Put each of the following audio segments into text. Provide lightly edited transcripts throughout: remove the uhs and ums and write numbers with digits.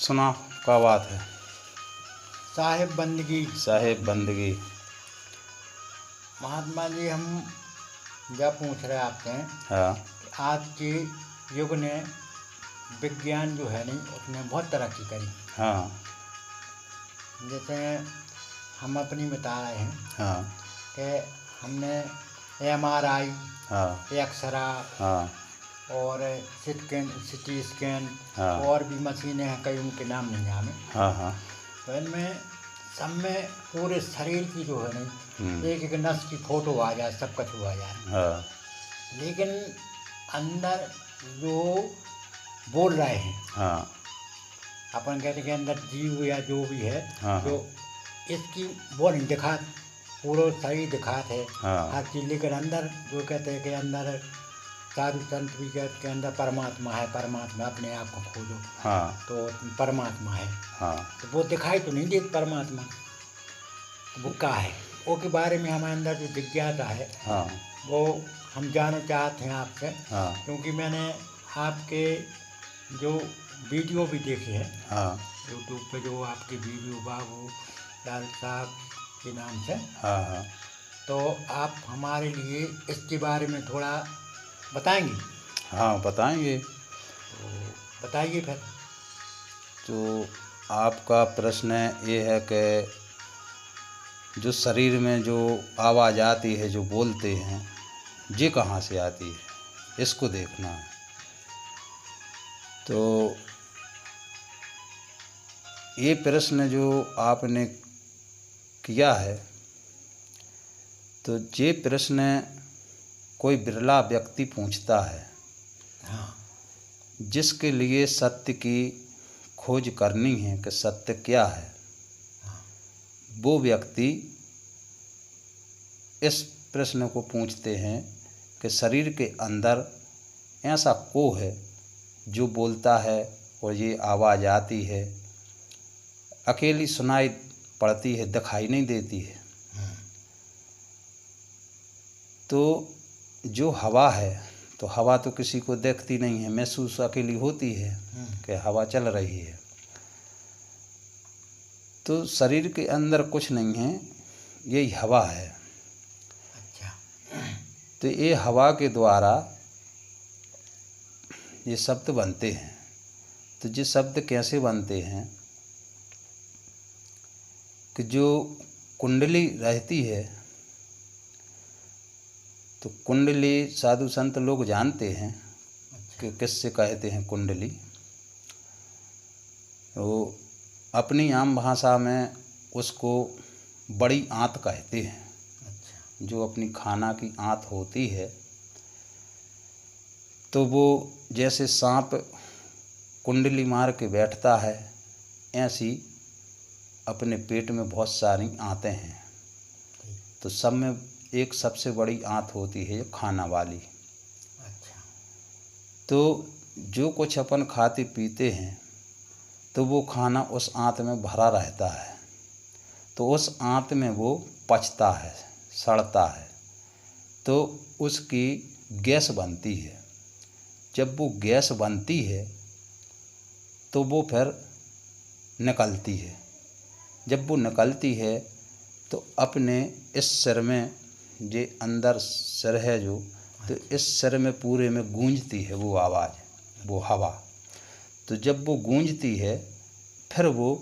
सुना क्या बात है। साहेब बंदगी। साहेब बंदगी। महात्मा जी, हम जब पूछ रहे आपसे हाँ कि आज के युग ने विज्ञान जो है नहीं उसने बहुत तरक्की करी। हाँ जैसे हम अपनी बता रहे हैं हाँ कि हमने MRI, हाँ एक्सरा हाँ और सिटी स्कैन हाँ और भी मशीनें हैं, कई उनके नाम नहीं हैं हमें। हाँ हाँ तो इनमें सब में पूरे शरीर की जो है नहीं एक एक नस की फोटो आ जाए, सब कुछ आ जाए। हाँ लेकिन अंदर जो बोल रहे हैं, हाँ अपन कहते कि अंदर जीव या जो भी है, हाँ जो इसकी वो नहीं दिखा, पूरा शरीर दिखाते है हाँ हर चीज। लेकिन अंदर जो कहते हैं कि अंदर साधु संत भी कहते के अंदर परमात्मा है, परमात्मा अपने आप को खोजो हाँ तो परमात्मा है। हाँ तो वो दिखाई तो नहीं देती परमात्मा, वो क्या है, वो के बारे में हमारे अंदर जो जिज्ञासा है हाँ वो हम जानना चाहते हैं आपसे। हाँ क्योंकि मैंने आपके जो वीडियो भी देखे हैं हाँ यूट्यूब पे, जो आपके वीडियो बाबू लाल साहब के नाम से, हाँ हाँ तो आप हमारे लिए इसके बारे में थोड़ा बताएंगे? हाँ बताएंगे। तो बताइए फिर। तो आपका प्रश्न ये है कि जो शरीर में जो आवाज़ आती है, जो बोलते हैं, ये कहाँ से आती है, इसको देखना है। तो ये प्रश्न जो आपने किया है, तो ये प्रश्न कोई बिरला व्यक्ति पूछता है हाँ जिसके लिए सत्य की खोज करनी है कि सत्य क्या है। वो व्यक्ति इस प्रश्न को पूछते हैं कि शरीर के अंदर ऐसा को है जो बोलता है और ये आवाज़ आती है, अकेली सुनाई पड़ती है, दिखाई नहीं देती है। तो जो हवा है, तो हवा तो किसी को देखती नहीं है, महसूस अकेली होती है कि हवा चल रही है। तो शरीर के अंदर कुछ नहीं है, यही हवा है। अच्छा। तो ये हवा के द्वारा ये शब्द बनते हैं। तो ये शब्द कैसे बनते हैं कि जो कुंडली रहती है, तो कुंडली साधु संत लोग जानते हैं कि किससे कहते हैं कुंडली। तो अपनी आम भाषा में उसको बड़ी आंत कहते हैं। अच्छा। जो अपनी खाना की आंत होती है, तो वो जैसे सांप कुंडली मार के बैठता है, ऐसी अपने पेट में बहुत सारी आंतें हैं। तो सब में एक सबसे बड़ी आंत होती है खाना वाली। अच्छा। तो जो कुछ अपन खाते पीते हैं, तो वो खाना उस आंत में भरा रहता है। तो उस आंत में वो पचता है, सड़ता है, तो उसकी गैस बनती है। जब वो गैस बनती है तो वो फिर निकलती है। जब वो निकलती है तो अपने इस सिर में, जे अंदर सिर है जो, तो इस सिर में पूरे में गूंजती है वो आवाज़, वो हवा। तो जब वो गूंजती है, फिर वो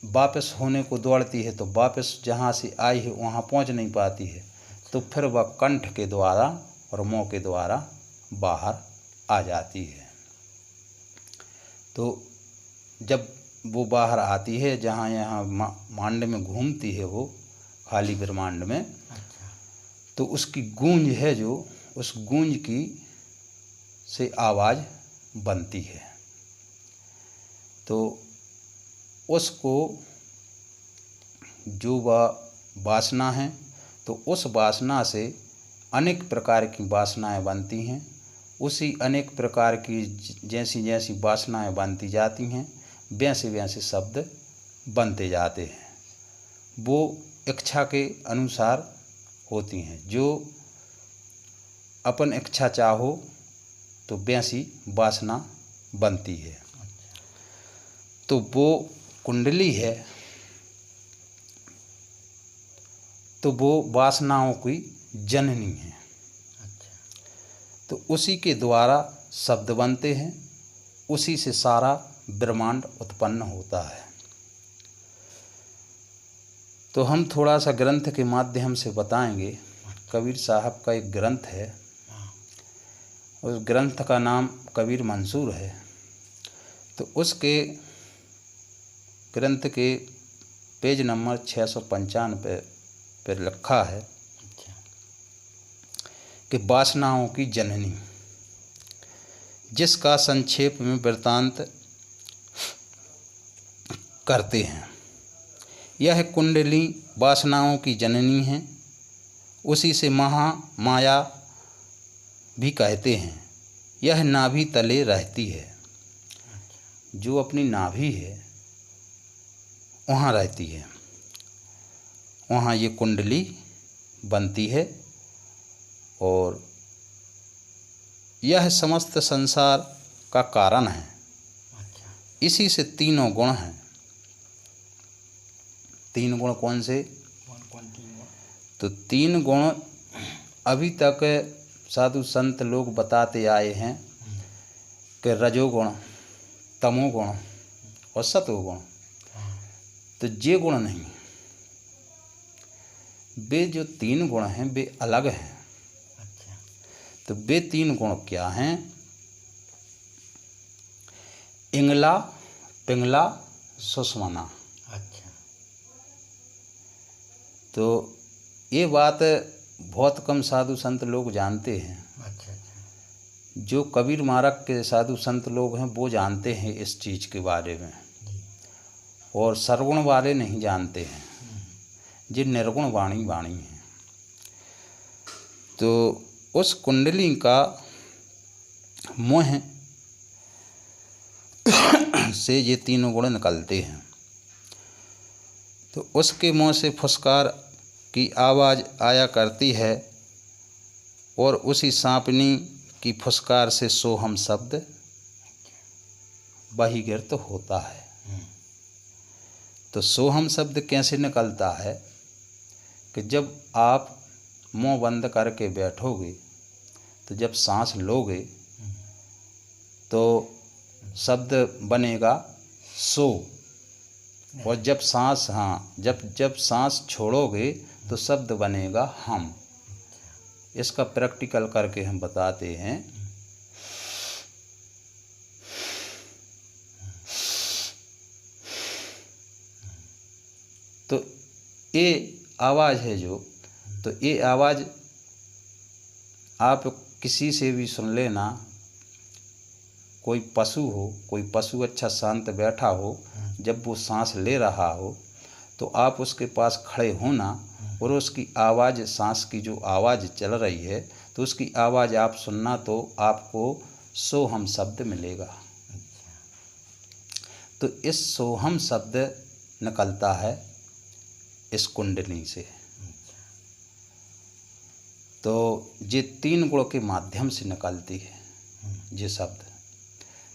वापस होने को दौड़ती है, तो वापस जहाँ से आई है वहाँ पहुँच नहीं पाती है। तो फिर वह कंठ के द्वारा और मुँह के द्वारा बाहर आ जाती है। तो जब वो बाहर आती है, जहाँ यहाँ मांड में घूमती है वो खाली ब्रह्मांड में, तो उसकी गूंज है जो, उस गूंज की से आवाज़ बनती है। तो उसको जो वह वासना है, तो उस वासना से अनेक प्रकार की वासनाएं बनती हैं। उसी अनेक प्रकार की जैसी जैसी वासनाएं बनती जाती हैं, वैसे वैसे शब्द बनते जाते हैं। वो इच्छा के अनुसार होती हैं। जो अपन इच्छा चाहो तो वैसी वासना बनती है। तो वो कुंडली है, तो वो वासनाओं की जननी है। अच्छा। तो उसी के द्वारा शब्द बनते हैं, उसी से सारा ब्रह्मांड उत्पन्न होता है। तो हम थोड़ा सा ग्रंथ के माध्यम से बताएंगे। कबीर साहब का एक ग्रंथ है, उस ग्रंथ का नाम कबीर मंसूर है। तो उसके ग्रंथ के पेज नंबर 695 पर लिखा है अच्छा। कि वासनाओं की जननी, जिसका संक्षेप में वृत्तांत करते हैं। यह कुंडली वासनाओं की जननी है, उसी से महामाया भी कहते हैं। यह नाभि तले रहती है, जो अपनी नाभि है वहाँ रहती है, वहाँ ये कुंडली बनती है। और यह समस्त संसार का कारण है। अच्छा। इसी से तीनों गुण हैं। तीन गुण कौन से? कौन कौन 3 गुण? तो 3 गुण अभी तक साधु संत लोग बताते आए हैं कि रजोगुण, तमोगुण और सतोगुण। तो ये गुण नहीं, वे जो 3 गुण हैं वे अलग हैं। अच्छा। तो वे 3 गुण क्या हैं? इंगला, पिंगला, सुषमना। अच्छा। तो ये बात बहुत कम साधु संत लोग जानते हैं। अच्छा। अच्छा। जो कबीर मार्ग के साधु संत लोग हैं वो जानते हैं इस चीज़ के बारे में, जी। और सरगुण वाले नहीं जानते हैं, जो निर्गुण वाणी हैं। तो उस कुंडली का मुँह से ये तीनों गुण निकलते हैं। तो उसके मुँह से फुसकार की आवाज़ आया करती है, और उसी सांपनी की फुसकार से सोहम शब्द बहिर्गत होता है। तो सोहम शब्द कैसे निकलता है कि जब आप मुंह बंद करके बैठोगे तो जब सांस लोगे तो शब्द बनेगा सो, और जब सांस जब सांस छोड़ोगे तो शब्द बनेगा हम। इसका प्रैक्टिकल करके हम बताते हैं। तो ये आवाज़ है जो, तो ये आवाज़ आप किसी से भी सुन लेना। कोई पशु अच्छा शांत बैठा हो, जब वो सांस ले रहा हो तो आप उसके पास खड़े होना और उसकी आवाज़, सांस की जो आवाज़ चल रही है तो उसकी आवाज़ आप सुनना, तो आपको सोहम शब्द मिलेगा। तो इस सोहम शब्द निकलता है इस कुंडली से। तो ये 3 गुण के माध्यम से निकलती है ये शब्द।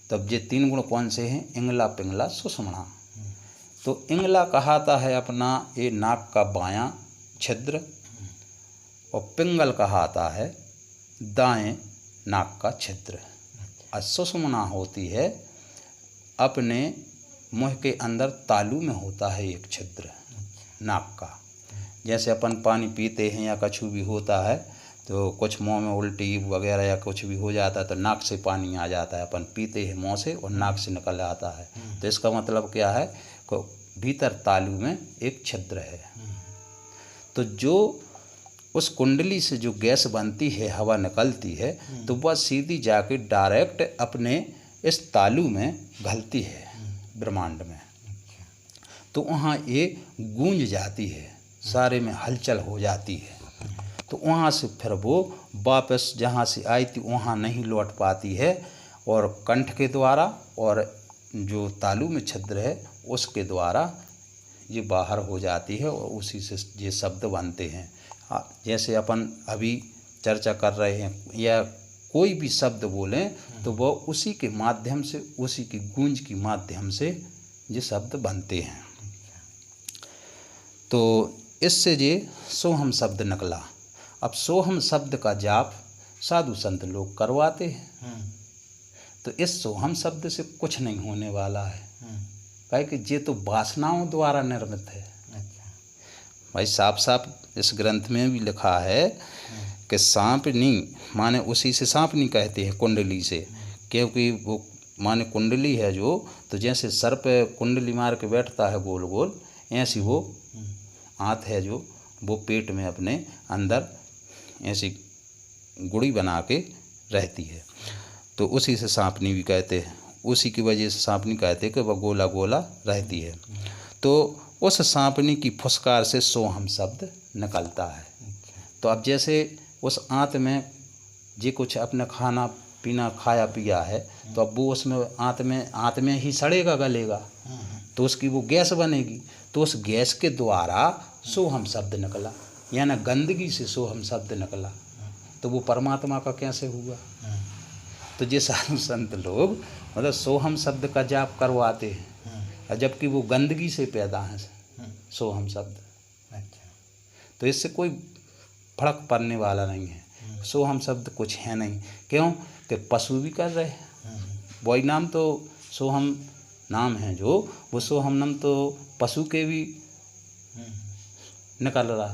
तब ये 3 गुण कौन से हैं? इंगला, पिंगला, सुषमना। तो इंगला कहाता है अपना ये नाक का बायां छिद्र, और पिंगल कहाता है दाएं नाक का छिद्र, और सुषमना होती है अपने मुंह के अंदर तालू में होता है एक छिद्र नाक का। जैसे अपन पानी पीते हैं या कुछ भी होता है तो कुछ मुंह में उल्टी वगैरह या कुछ भी हो जाता है तो नाक से पानी आ जाता है। अपन पीते हैं मुंह से और नाक से निकल आता है। तो इसका मतलब क्या है कि भीतर तालू में एक छिद्र है। तो जो उस कुंडली से जो गैस बनती है, हवा निकलती है, तो वह सीधी जाके डायरेक्ट अपने इस तालू में घलती है ब्रह्मांड में। तो वहाँ ये गूंज जाती है, सारे में हलचल हो जाती है। तो वहाँ से फिर वो वापस जहाँ से आई थी वहाँ नहीं लौट पाती है, और कंठ के द्वारा और जो तालू में छिद्र है उसके द्वारा ये बाहर हो जाती है, और उसी से ये शब्द बनते हैं। जैसे अपन अभी चर्चा कर रहे हैं या कोई भी शब्द बोलें तो वह उसी के माध्यम से, उसी की गूंज के माध्यम से ये शब्द बनते हैं। तो इससे ये सोहम शब्द निकला। अब सोहम शब्द का जाप साधु संत लोग करवाते हैं। तो इस सोहम शब्द से कुछ नहीं होने वाला है, काहे कि ये तो वासनाओं द्वारा निर्मित है। भाई साफ साफ इस ग्रंथ में भी लिखा है कि सांपनी माने उसी से सांपनी कहते हैं कुंडली से, क्योंकि वो माने कुंडली है जो, तो जैसे सर पे कुंडली मार के बैठता है गोल गोल, ऐसी वो आंत है जो वो पेट में अपने अंदर ऐसी गुड़ी बना के रहती है। तो उसी से सांपनी भी कहते हैं, उसी की वजह से सांपनी कहते हैं कि वह गोला गोला रहती है। तो उस सांपनी की फुसकार से सोहम शब्द निकलता है। तो अब जैसे उस आंत में जे कुछ अपने खाना पीना खाया पिया है, तो अब वो उसमें आंत में ही सड़ेगा गलेगा, तो उसकी वो गैस बनेगी। तो उस गैस के द्वारा सोहम शब्द निकला, यानी गंदगी से सोहम शब्द निकला। तो वो परमात्मा का कैसे हुआ? तो ये साधु संत लोग मतलब सोहम शब्द का जाप करवाते हैं, जबकि वो गंदगी से पैदा है सोहम शब्द। तो इससे कोई फर्क पड़ने वाला नहीं है। सोहम शब्द कुछ है नहीं, क्यों कि पशु भी कर रहे हैं। वही नाम तो सोहम नाम है जो, वो सोहम नाम तो पशु के भी निकल रहा।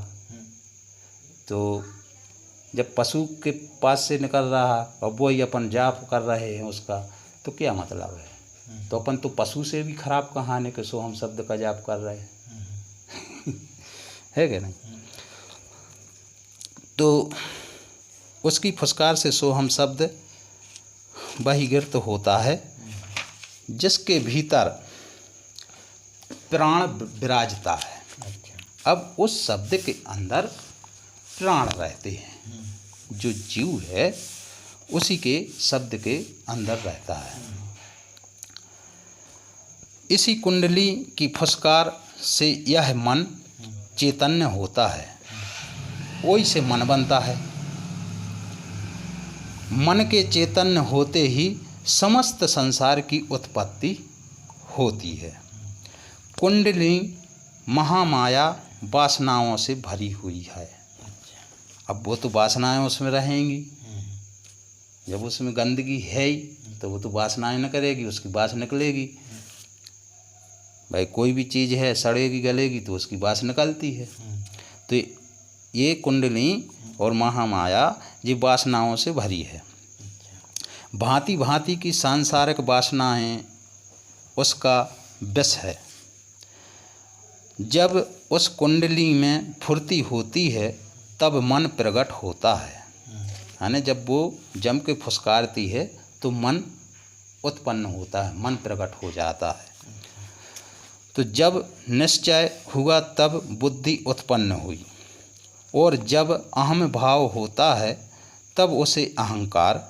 तो जब पशु के पास से निकल रहा और वो ही अपन जाप कर रहे हैं उसका, तो क्या मतलब है? तो अपन तो पशु से भी खराब कहानी के सोहम शब्द का जाप कर रहे हैं है कि नहीं? तो उसकी फुसकार से सोहम शब्द बहिर्गत होता है, जिसके भीतर प्राण विराजता है। अब उस शब्द के अंदर प्राण रहते हैं, जो जीव है उसी के शब्द के अंदर रहता है। इसी कुंडली की फुसकार से यह मन चैतन्य होता है, वही से मन बनता है। मन के चैतन्य होते ही समस्त संसार की उत्पत्ति होती है। कुंडली महामाया वासनाओं से भरी हुई है। अब वो तो वासनाएं उसमें रहेंगी, जब उसमें गंदगी है ही तो वो तो वासनाएं न करेगी, उसकी बास निकलेगी। भाई कोई भी चीज़ है सड़ेगी गलेगी तो उसकी बास निकलती है। तो ये कुंडली और महामाया ये वासनाओं से भरी है। भांति भांति की सांसारिक वासनाएं उसका विष है। जब उस कुंडली में फुर्ती होती है तब मन प्रकट होता है, यानी जब वो जम के फुसकारती है तो मन उत्पन्न होता है, मन प्रकट हो जाता है। तो जब निश्चय हुआ तब बुद्धि उत्पन्न हुई, और जब अहम भाव होता है तब उसे अहंकार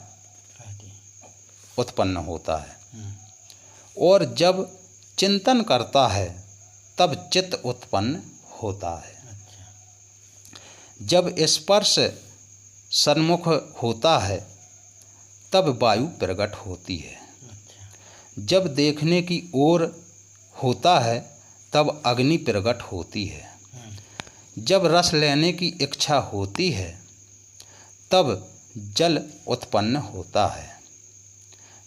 उत्पन्न होता है, और जब चिंतन करता है तब चित्त उत्पन्न होता है। जब स्पर्श सन्मुख होता है तब वायु प्रकट होती है। जब देखने की ओर होता है तब अग्नि प्रकट होती है। जब रस लेने की इच्छा होती है तब जल उत्पन्न होता है।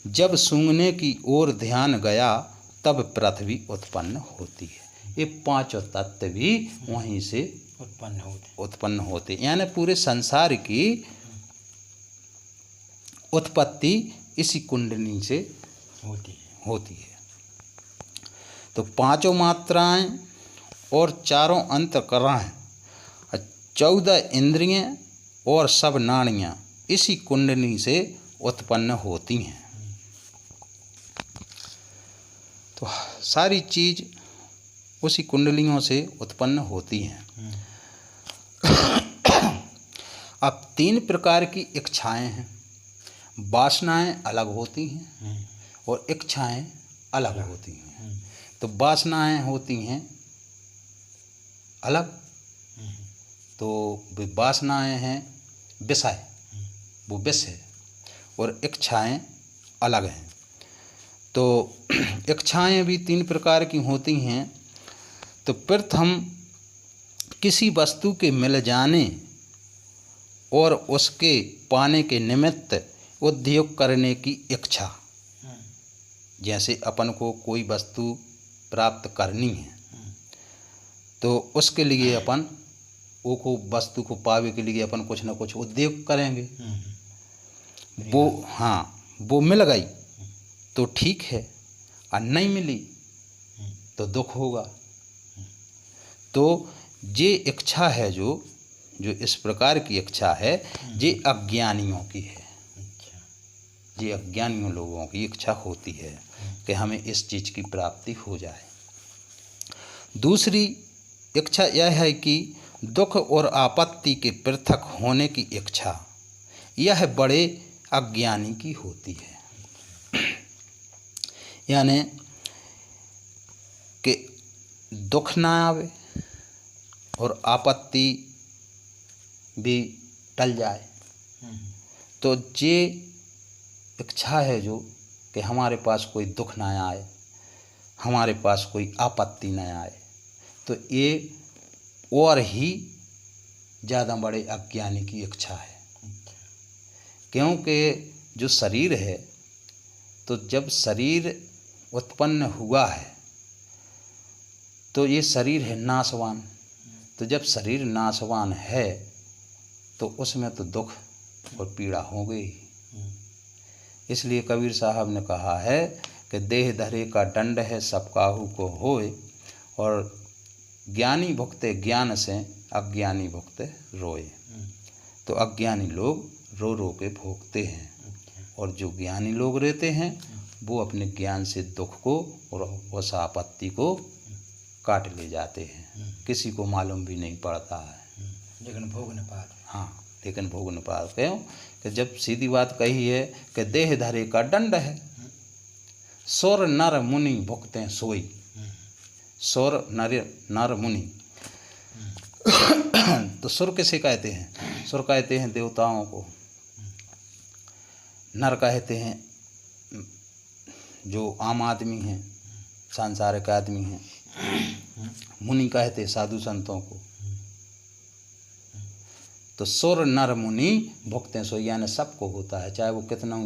जब सूंघने की ओर ध्यान गया तब पृथ्वी उत्पन्न होती है। ये पांचों तत्व भी वहीं से उत्पन्न होते, यानी पूरे संसार की उत्पत्ति इसी कुंडली से होती है। तो पांचों मात्राएं और चारों अंतःकरण, 14 इंद्रियां और सब नाड़ियां इसी कुंडली से उत्पन्न होती हैं। तो सारी चीज़ उसी कुंडलियों से उत्पन्न होती हैं। अब 3 प्रकार की इच्छाएं हैं। वासनाएं अलग होती हैं और इच्छाएं अलग होती हैं। तो वासनाएं होती हैं अलग, तो वासनाएं हैं विषय, वो विष है, और इच्छाएं अलग हैं। तो इच्छाएं भी 3 प्रकार की होती हैं। तो प्रथम किसी वस्तु के मिल जाने और उसके पाने के निमित्त उद्योग करने की इच्छा। जैसे अपन को कोई वस्तु प्राप्त करनी है तो उसके लिए अपन वो वस्तु को पावे के लिए अपन कुछ ना कुछ उद्योग करेंगे। वो मिल गई तो ठीक है, और नहीं मिली तो दुख होगा। तो ये इच्छा है जो इस प्रकार की इच्छा है, ये अज्ञानियों की है। ये अज्ञानियों लोगों की इच्छा होती है कि हमें इस चीज़ की प्राप्ति हो जाए। दूसरी इच्छा यह है कि दुख और आपत्ति के पृथक होने की इच्छा, यह बड़े अज्ञानी की होती है। यानी कि दुख ना आवे और आपत्ति भी टल जाए। तो ये इच्छा है जो कि हमारे पास कोई दुख ना आए, हमारे पास कोई आपत्ति न आए, तो ये और ही ज़्यादा बड़े अज्ञानी की इच्छा है। क्योंकि जो शरीर है, तो जब शरीर उत्पन्न हुआ है तो ये शरीर है नाशवान। तो जब शरीर नाशवान है तो उसमें तो दुख और पीड़ा हो गई। इसलिए कबीर साहब ने कहा है कि देह धरे का दंड है सब काहू को होए, और ज्ञानी भुगते ज्ञान से अज्ञानी भुगते रोए। तो अज्ञानी लोग रो रो के भोगते हैं, और जो ज्ञानी लोग रहते हैं वो अपने ज्ञान से दुख को और उस आपत्ति को काट ले जाते हैं। किसी को मालूम भी नहीं पड़ता है, लेकिन भोग न पाते। हाँ, लेकिन भोग न पाते। क्यों कि जब सीधी बात कही है कि देह धरे का दंड है, सुर नर मुनि भुगते सोई। सुर नर मुनि तो सुर किसे कहते हैं? सुर कहते हैं देवताओं को, नर कहते हैं जो आम आदमी हैं, सांसारिक आदमी हैं, मुनि कहते हैं साधु संतों को। तो सुर नर मुनि भुगते सो, यानी सबको होता है, चाहे वो कितना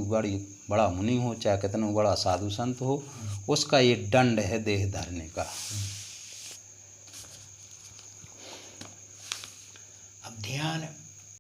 बड़ा मुनि हो, चाहे कितना बड़ा साधु संत हो, उसका ये दंड है देह धरने का। अब ध्यान